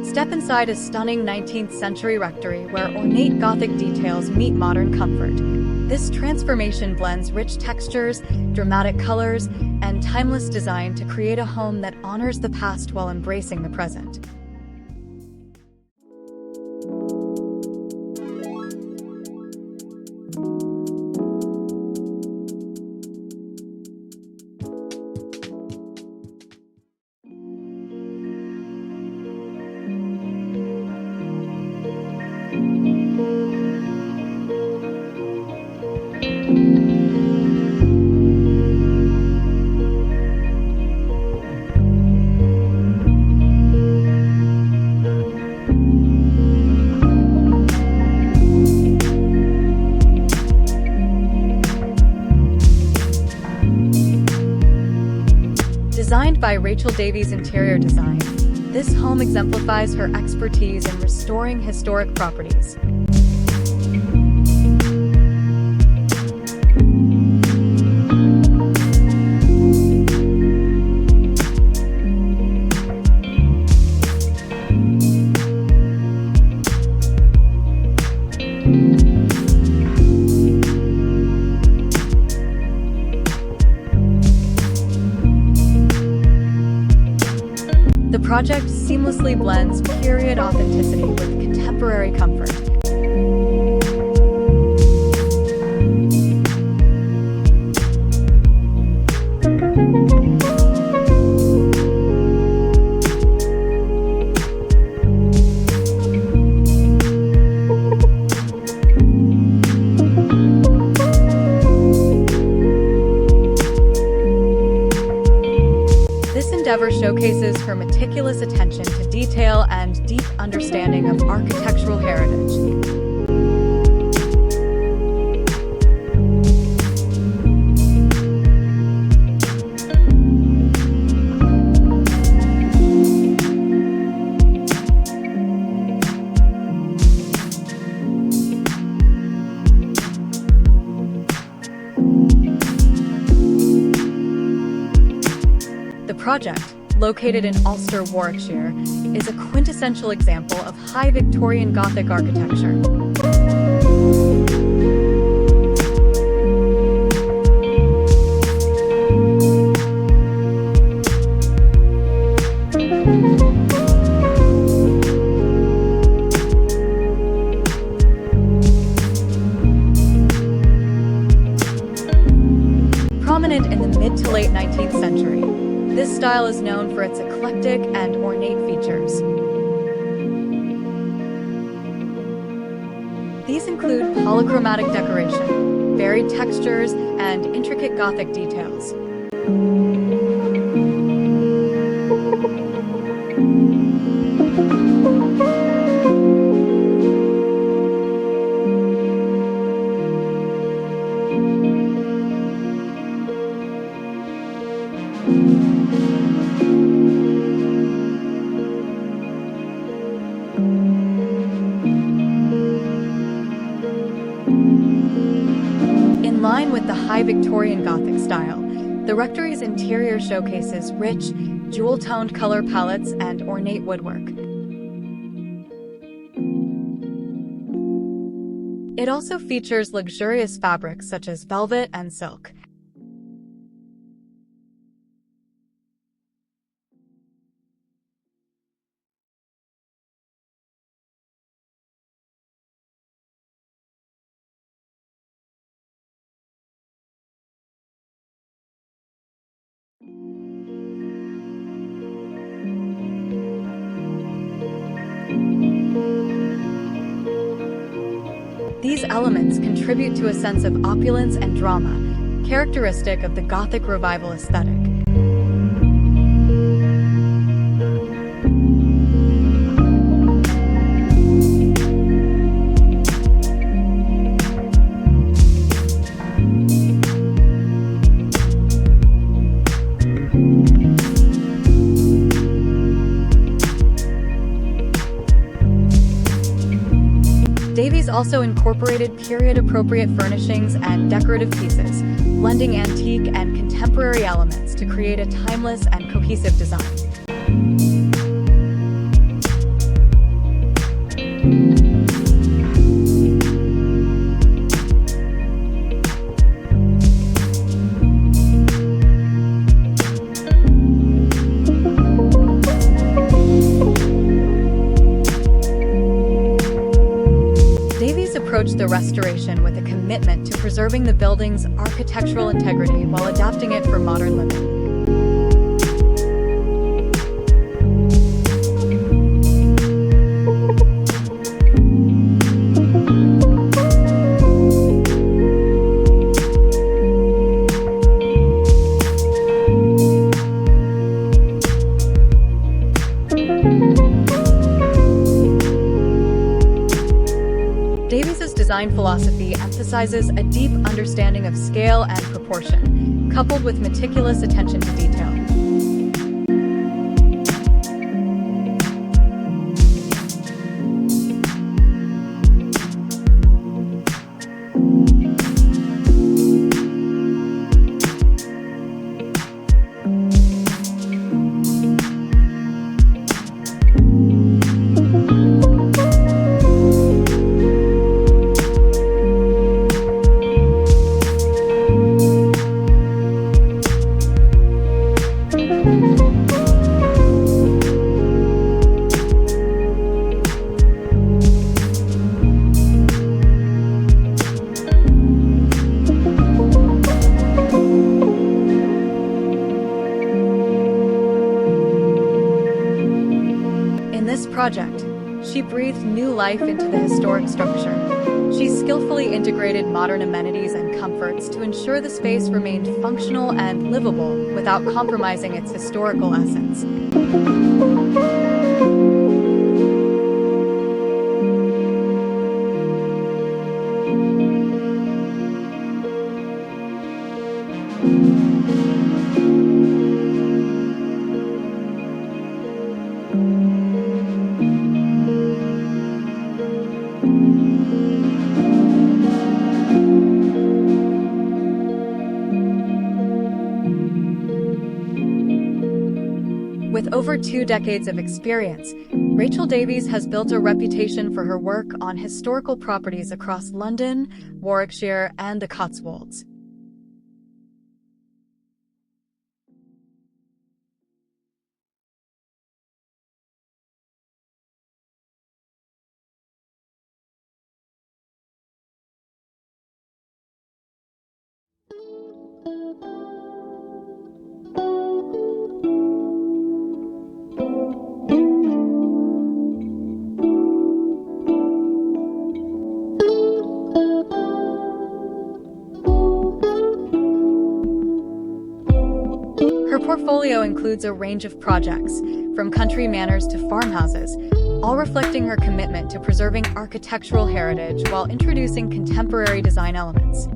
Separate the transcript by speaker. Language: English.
Speaker 1: Step inside a stunning 19th century rectory where ornate Gothic details meet modern comfort. This transformation blends rich textures, dramatic colors, and timeless design to create a home that honors the past while embracing the present. Designed by Rachel Davies Interior Design, this home exemplifies her expertise in restoring historic properties. The project seamlessly blends period authenticity with contemporary comfort. This endeavor showcases her meticulous attention to detail and deep understanding of architectural heritage. The project, located in Ulster, Warwickshire, is a quintessential example of high Victorian Gothic architecture. Prominent in the mid to late 19th century, this style is known for its eclectic and ornate features. These include polychromatic decoration, varied textures, and intricate Gothic details. In line with the high Victorian Gothic style, the rectory's interior showcases rich, jewel-toned color palettes and ornate woodwork. It also features luxurious fabrics such as velvet and silk. These elements contribute to a sense of opulence and drama, characteristic of the Gothic Revival aesthetic. Davies also incorporated period-appropriate furnishings and decorative pieces, blending antique and contemporary elements to create a timeless and cohesive design. approached the restoration with a commitment to preserving the building's architectural integrity while adapting it for modern living. Davies's design philosophy emphasizes a deep understanding of scale and proportion, coupled with meticulous attention to detail. In this project, she breathed new life into the historic structure. She skillfully integrated modern amenities and comforts to ensure the space remained functional and livable without compromising its historical essence. With over 2 decades of experience, Rachel Davies has built a reputation for her work on historical properties across London, Warwickshire, and the Cotswolds. Her portfolio includes a range of projects, from country manors to farmhouses, all reflecting her commitment to preserving architectural heritage while introducing contemporary design elements.